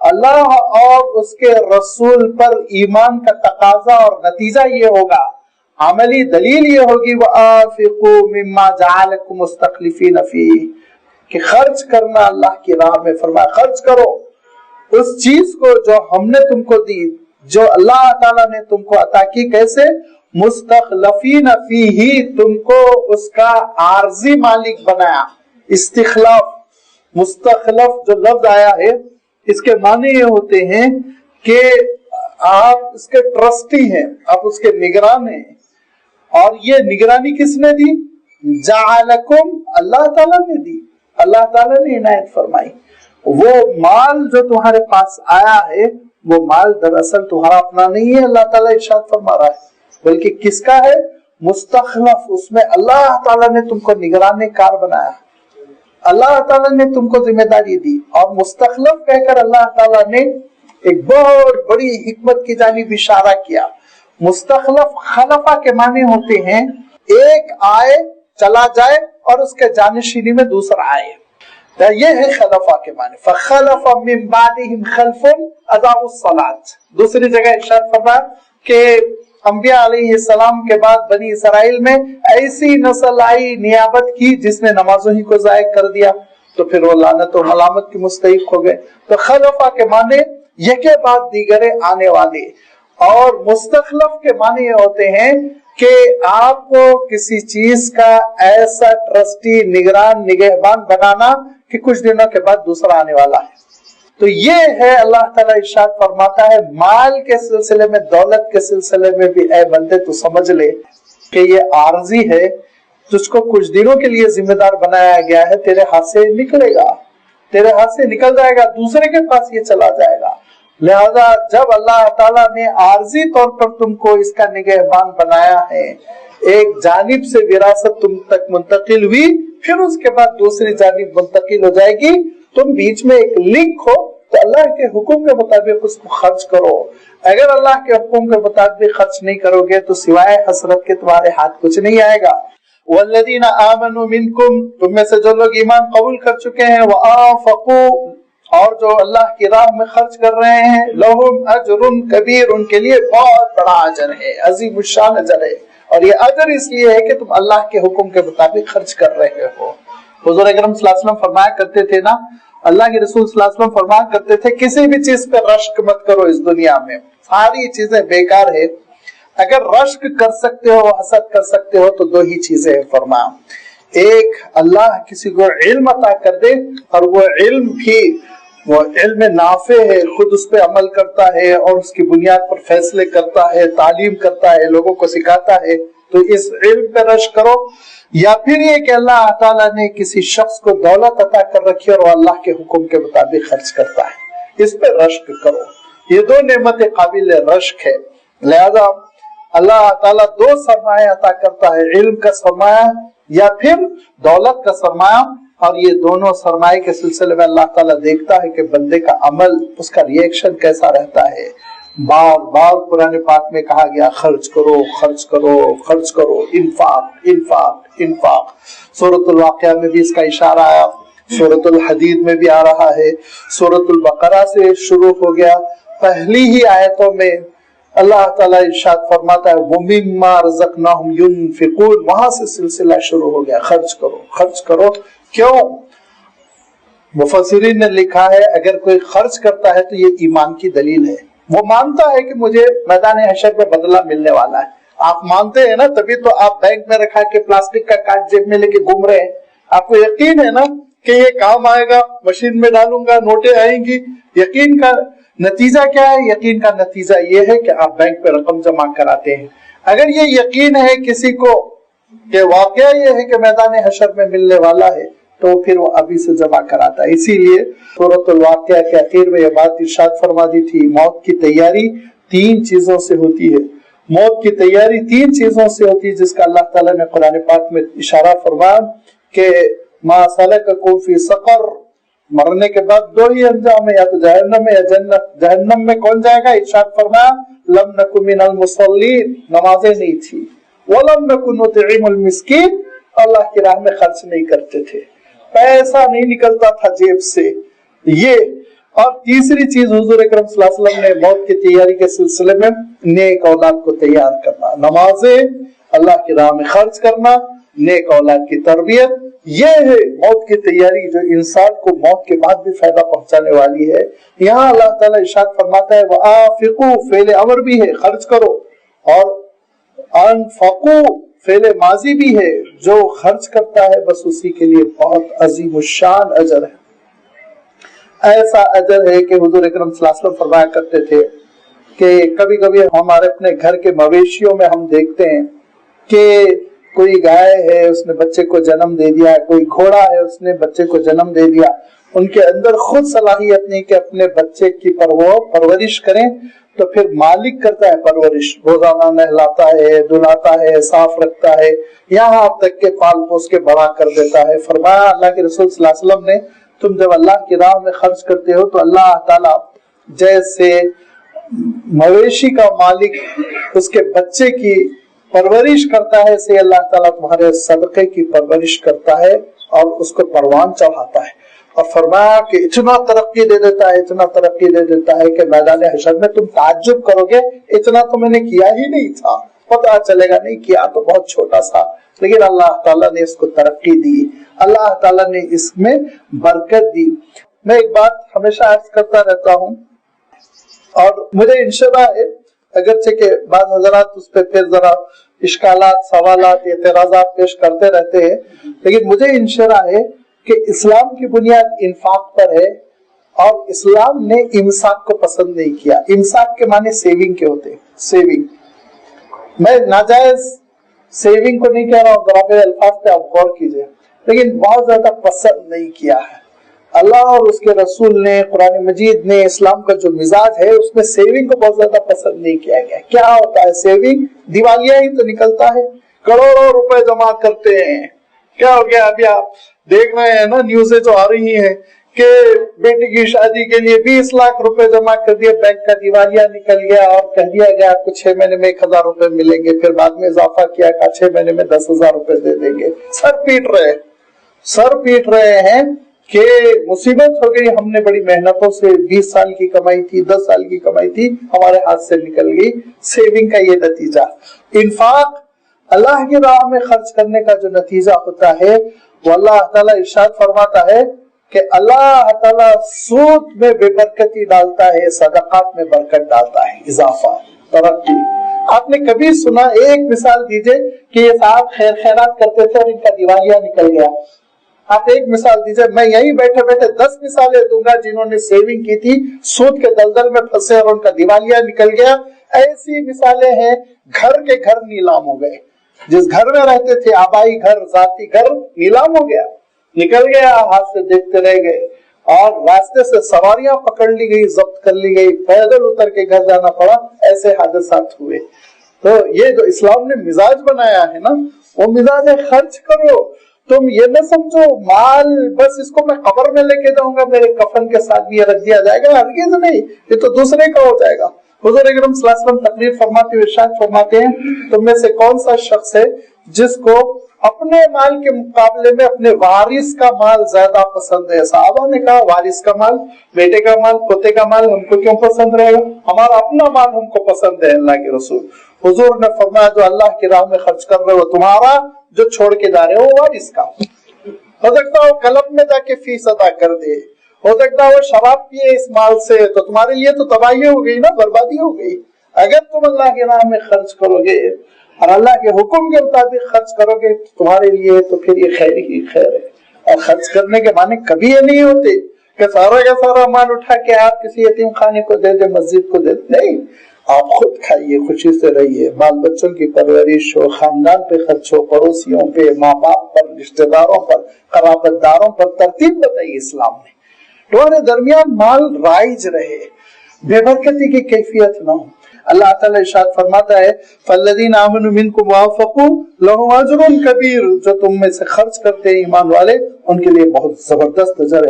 اللہ اور اس کے رسول پر ایمان کا تقاضا اور نتیجہ یہ ہوگا، عملی دلیل یہ ہوگی وَآنفِقُوا مِمَّا جَعَلَكُمْ مُسْتَخْلِفِينَ فِيهِ، کہ خرچ کرنا اللہ کی راہ میں، فرمایا خرچ کرو اس چیز کو جو ہم نے تم کو دی، جو اللہ تعالیٰ نے تم کو عطا کی۔ کیسے؟ مستخلفین فیہ، تم کو اس کا عارضی مالک بنایا۔ استخلاف، مستخلف جو لفظ آیا ہے اس کے معنی یہ ہوتے ہیں کہ آپ اس کے ٹرسٹی ہیں، آپ اس کے نگران ہیں، اور یہ نگرانی کس نے دی؟ جعلکم، اللہ تعالیٰ نے دی، اللہ تعالیٰ نے عنایت فرمائی۔ وہ مال جو تمہارے پاس آیا ہے وہ مال دراصل تمہارا اپنا نہیں ہے، اللہ تعالیٰ ارشاد فرما رہا ہے، بلکہ کس کا ہے؟ مستخلف، اس میں اللہ تعالیٰ نے تم کو نگران کار بنایا، اللہ تعالیٰ نے تم کو ذمہ داری دی۔ اور مستخلف کہہ کر اللہ تعالیٰ نے ایک بہت بڑی حکمت کی جانب اشارہ کیا۔ مستخلف خلفہ کے معنی ہوتے ہیں ایک آئے چلا جائے اور اس کے جانشینی میں دوسرا آئے، یہ ہے خلفہ کے معنی۔ فخلف من بعدهم خلف اضاعوا الصلاۃ۔ دوسری جگہ ارشاد فرمایا کہ انبیاء علیہ السلام کے بعد بنی اسرائیل میں ایسی نسل آئی نیابت کی جس نے نمازوں ہی کو ضائع کر دیا، تو پھر وہ لعنت و ملامت کی مستحق ہو گئے۔ تو خلفہ کے معنی یکے بعد دیگرے آنے والے، اور مستخلف کے معنی یہ ہوتے ہیں کہ آپ کو کسی چیز کا ایسا ٹرسٹی، نگران، نگہبان بنانا کہ کچھ دنوں کے بعد دوسرا آنے والا ہے۔ تو یہ ہے اللہ تعالیٰ ارشاد فرماتا ہے مال کے سلسلے میں، دولت کے سلسلے میں بھی اے بندے تو سمجھ لے کہ یہ عارضی ہے، جس کو کچھ دنوں کے لیے ذمہ دار بنایا گیا ہے، تیرے ہاتھ سے نکلے گا، تیرے ہاتھ سے نکل جائے گا، دوسرے کے پاس یہ چلا جائے گا۔ لہذا جب اللہ تعالیٰ نے عارضی طور پر تم کو اس کا نگہبان بنایا ہے، ایک جانب سے وراثت تم تک منتقل ہوئی، پھر اس کے بعد دوسری جانب منتقل ہو جائے گی، تم بیچ میں ایک لنک ہو، تو اللہ کے حکم کے مطابق اس کو خرچ کرو۔ اگر اللہ کے حکم کے مطابق خرچ نہیں کرو گے تو سوائے حسرت کے تمہارے ہاتھ کچھ نہیں آئے گا۔ والذین آمنوا منکم، تم میں سے جو لوگ ایمان قبول کر چکے ہیں، وانفقوا، اور جو اللہ کی راہ میں خرچ کر رہے ہیں، لہم اجر کبیر، ان کے لیے بہت بڑا اجر ہے، عظیم الشان اجر ہے۔ اور یہ اجر اس لیے ہے کہ تم اللہ کے حکم کے مطابق خرچ کر رہے ہو۔ حضور اکرم صلی اللہ علیہ وسلم فرمایا کرتے تھے نا، اللہ کے رسول صلی اللہ علیہ وسلم فرمایا کرتے تھے کسی بھی چیز پہ رشک مت کرو اس دنیا میں، ساری چیزیں بیکار ہے۔ اگر رشک کر سکتے ہو، حسد کر سکتے ہو تو دو ہی چیزیں ہیں فرمایا، ایک اللہ کسی کو علم عطا کر دے، اور وہ علم بھی وہ علم نافع ہے، خود اس پہ عمل کرتا ہے اور اس کی بنیاد پر فیصلے کرتا ہے، تعلیم کرتا ہے، لوگوں کو سکھاتا ہے، تو اس علم پہ رشک کرو۔ یا پھر یہ کہ اللہ تعالیٰ نے کسی شخص کو دولت عطا کر رکھی اور وہ اللہ کے حکم کے مطابق خرچ کرتا ہے، اس پہ رشک کرو۔ یہ دو نعمتیں قابل رشک ہے۔ لہذا اللہ تعالیٰ دو سرمایہ عطا کرتا ہے، علم کا سرمایہ یا پھر دولت کا سرمایہ، اور یہ دونوں سرمایہ کے سلسلے میں اللہ تعالیٰ دیکھتا ہے کہ بندے کا عمل، اس کا ریئیکشن کیسا رہتا ہے۔ بار بار قرآن پاک میں کہا گیا خرچ کرو، خرچ کرو، خرچ کرو، انفاق، انفاق، انفاق۔ سورۃ الواقعہ میں بھی اس کا اشارہ آیا، سورۃ الحدید میں بھی آ رہا ہے، سورۃ البقرہ سے شروع ہو گیا۔ پہلی ہی آیتوں میں اللہ تعالیٰ ارشاد فرماتا ہے وَمِمَّا رَزَقْنَاهُمْ يُنْفِقُونَ، وہاں سے سلسلہ شروع ہو گیا، خرچ کرو، خرچ کرو۔ کیوں؟ مفسرین نے لکھا ہے اگر کوئی خرچ کرتا ہے تو یہ ایمان کی دلیل ہے، وہ مانتا ہے کہ مجھے میدان حشر میں بدلہ ملنے والا ہے۔ آپ مانتے ہیں نا، تبھی تو آپ بینک میں رکھا کے پلاسٹک کا کارڈ جیب میں لے کے گھوم رہے ہیں۔ آپ کو یقین ہے نا کہ یہ کام آئے گا، مشین میں ڈالوں گا، نوٹیں آئیں گی۔ یقین کا نتیجہ کیا ہے؟ یقین کا نتیجہ یہ ہے کہ آپ بینک پہ رقم جمع کراتے ہیں۔ اگر یہ یقین ہے کسی کو کہ واقعہ یہ ہے کہ میدان حشر میں ملنے والا ہے تو پھر وہ ابھی سے جمع کراتا ہے۔ اسی لیے سورۃ الواقعہ کے اخیر میں یہ بات ارشاد فرما دی تھی، موت کی تیاری 3 چیزوں سے ہوتی ہے۔ موت کی تیاری 3 چیزوں سے ہوتی ہے، جس کا اللہ تعالیٰ نے قرآن پاک میں اشارہ فرمایا کہ ما سلککم فی سقر، مرنے کے بعد 2 ہی انجام ہے، یا تو جہنم ہے یا جنت۔ جہنم میں کون جائے گا؟ ارشاد فرمایا لم نکن من المصلین، نمازیں نہیں تھی، ولم نکن نطعم المسکین، اللہ کی راہ میں خرچ نہیں کرتے تھے، پیسہ نہیں نکلتا تھا جیب سے۔ یہ اور تیسری چیز حضور اکرم صلی اللہ علیہ وسلم نے موت کی تیاری کے سلسلے میں نیک اولاد کو تیار کرنا، نمازیں، اللہ کی راہ میں خرچ کرنا، نیک اولاد کی تربیت، یہ ہے موت کی تیاری جو انسان کو موت کے بعد بھی فائدہ پہنچانے والی ہے۔ یہاں اللہ تعالیٰ ارشاد فرماتا ہے وَآفِقُوا فعل امر بھی ہے، خرچ کرو، اور انفقوا فعل ماضی بھی ہے، جو خرچ کرتا ہے بس اسی کے لیے بہت عظیم الشان اجر ہے۔ ایسا اجر ہے کہ حضور اکرم صلی اللہ علیہ وسلم فرمایا کرتے تھے کہ کبھی کبھی ہمارے اپنے گھر کے مویشیوں میں ہم دیکھتے ہیں کہ کوئی گائے ہے اس نے بچے کو جنم دے دیا، کوئی گھوڑا ہے اس نے بچے کو جنم دے دیا، ان کے اندر خود صلاحیت نہیں کہ اپنے بچے کی پرورش کریں، تو پھر مالک کرتا ہے پرورش، روزانہ نہلاتا ہے، دھلاتا ہے، صاف رکھتا ہے، یہاں تک کہ پال پوس کے بڑا کر دیتا ہے۔ فرمایا اللہ کے رسول صلی اللہ علیہ وسلم نے تم جب اللہ کی راہ میں خرچ کرتے ہو تو اللہ تعالیٰ جیسے مویشی کا مالک اس کے بچے کی پرورش کرتا ہے، سے اللہ تعالیٰ تمہارے صدقے کی پرورش کرتا ہے اور اس کو پروان چڑھاتا ہے۔ اور فرمایا کہ اتنا ترقی دے دیتا ہے، اتنا ترقی دے دیتا ہے کہ میدان حشر میں تم تعجب کرو گے اتنا تو میں نے کیا ہی نہیں تھا، پتہ چلے گا نہیں کیا تو بہت چھوٹا سا، لیکن اللہ تعالیٰ نے اس کو ترقی دی، اللہ تعالیٰ نے اس میں برکت دی۔ میں ایک بات ہمیشہ عرض کرتا رہتا ہوں اور مجھے انشاءاللہ ہے، اگرچہ کہ بعض حضرات اس پہ پھر ذرا اشکالات، سوالات، اعتراضات پیش کرتے رہتے ہیں، لیکن مجھے انشاءاللہ ہے کہ اسلام کی بنیاد انفاق پر ہے، اور اسلام نے امساک کو پسند نہیں کیا۔ امساک کے معنی سیونگ کے ہوتے ہیں، سیونگ، میں ناجائز سیونگ کو نہیں کہہ رہا ہوں، ذرا میرے الفاظ پہ آپ غور کیجئے، لیکن بہت زیادہ پسند نہیں کیا ہے۔ اللہ اور اس کے رسول نے، قرآن مجید نے، اسلام کا جو مزاج ہے اس میں سیونگ کو بہت زیادہ پسند نہیں کیا گیا۔ کیا ہوتا ہے سیونگ؟ دیوالیہ ہی تو نکلتا ہے، کروڑوں روپے جمع کرتے ہیں، کیا ہو گیا؟ ابھی آپ دیکھ رہے ہیں نا، نیوزیں جو آ رہی ہیں کہ بیٹی کی شادی کے لیے 20 لاکھ روپے جمع کر دیے، بینک کا دیوالیہ نکل گیا اور کہہ دیا گیا آپ کو 6 مہینے میں 1000 روپے ملیں گے، پھر بعد میں اضافہ کیا کہ 6 مہینے میں 10,000 روپے دے دیں گے۔ سر پیٹ رہے ہیں کہ مصیبت ہو گئی، ہم نے بڑی محنتوں سے 20 سال کی کمائی تھی، 10 سال کی کمائی تھی، ہمارے ہاتھ سے نکل گئی۔ سیونگ کا یہ نتیجہ۔ انفاق، اللہ کی راہ میں خرچ کرنے کا جو نتیجہ ہوتا ہے وہ اللہ تعالیٰ ارشاد فرماتا ہے کہ اللہ تعالیٰ سود میں بے برکتی ڈالتا ہے، صدقات میں برکت ڈالتا ہے، اضافہ، ترقی۔ آپ نے کبھی سنا، ایک مثال دیجئے کہ یہ صاحب خیر خیرات کرتے تھے اور ان کا دیوالیہ نکل گیا، آپ ایک مثال دیجئے، میں یہی بیٹھے بیٹھے 10 مثالیں دوں گا جنہوں نے سیونگ کی تھی، سود کے دلدل میں پھنسے اور ان کا دیوالیہ نکل گیا۔ ایسی مثالیں ہیں، گھر کے گھر نیلام ہو گئے، جس گھر میں رہتے تھے، آبائی گھر، ذاتی گھر، نیلام ہو گیا، نکل گیا، ہاتھ سے دیکھتے رہ گئے، اور راستے سے سواریاں پکڑ لی گئی، ضبط کر لی گئی، پیدل اتر کے گھر جانا پڑا، ایسے حادثات ہوئے۔ تو یہ جو اسلام نے مزاج بنایا ہے نا، وہ مزاج ہے خرچ کرو۔ تم یہ نہ سمجھو مال بس اس کو میں قبر میں لے کے جاؤں گا، میرے کفن کے ساتھ بھی یہ رکھ دیا جائے گا، ہرگز نہیں، یہ تو دوسرے کا ہو جائے گا۔ حضور اکرم صلی اللہ علیہ وسلم تقریر فرماتے ہوئے ارشاد فرماتے ہیں، تم میں سے کون سا شخص ہے جس کو اپنے مال کے مقابلے میں اپنے وارث کا مال زیادہ پسند ہے؟ صحابہ نے کہا وارث کا مال، بیٹے کا مال، پوتے کا مال ہم کو کیوں پسند رہے گا؟ ہمارا اپنا مال ہم کو پسند ہے۔ اللہ کے رسول حضور نے فرمایا جو اللہ کی راہ میں خرچ کر رہے ہو تمہارا، جو چھوڑ کے جا رہے ہو وہ وارث کا۔ ہو سکتا ہے وہ کلب میں جا کے فیس ادا کر دے، ہو سکتا ہے وہ شراب پیے اس مال سے، تو تمہارے لیے تو تباہی ہو گئی نا، بربادی ہو گئی۔ اگر تم اللہ کی راہ میں خرچ کرو گے اور اللہ کے حکم کے مطابق خرچ کرو گے تمہارے لیے، تو پھر یہ خیر ہی خیر ہے۔ اور خرچ کرنے کے معنی کبھی یہ نہیں ہوتے کہ سارا کا سارا مال اٹھا کے آپ کسی یتیم خانے کو دے دیں، مسجد کو دے دیں، نہیں، آپ خود کھائیے، خوشی سے رہیے، بال بچوں کی پرورش ہو، خاندان پہ خرچ ہو، پڑوسیوں پہ، ماں باپ پر، رشتہ داروں پر، قرابت داروں پر ترتیب بتائی اسلام نے۔ تمہارے درمیان مال رائج رہے، بے برکتی کی کیفیت نہ ہو۔ اللہ تعالیٰ ارشاد فرماتا ہے فَالَّذِينَ آمَنُوا مِنْكُمْ وَأَنفَقُوا لَهُمْ أَجْرٌ كَبِيرٌ، جو تم میں سے خرچ کرتے ہیں ایمان والے، ان کے لیے بہت زبردست اجر ہے۔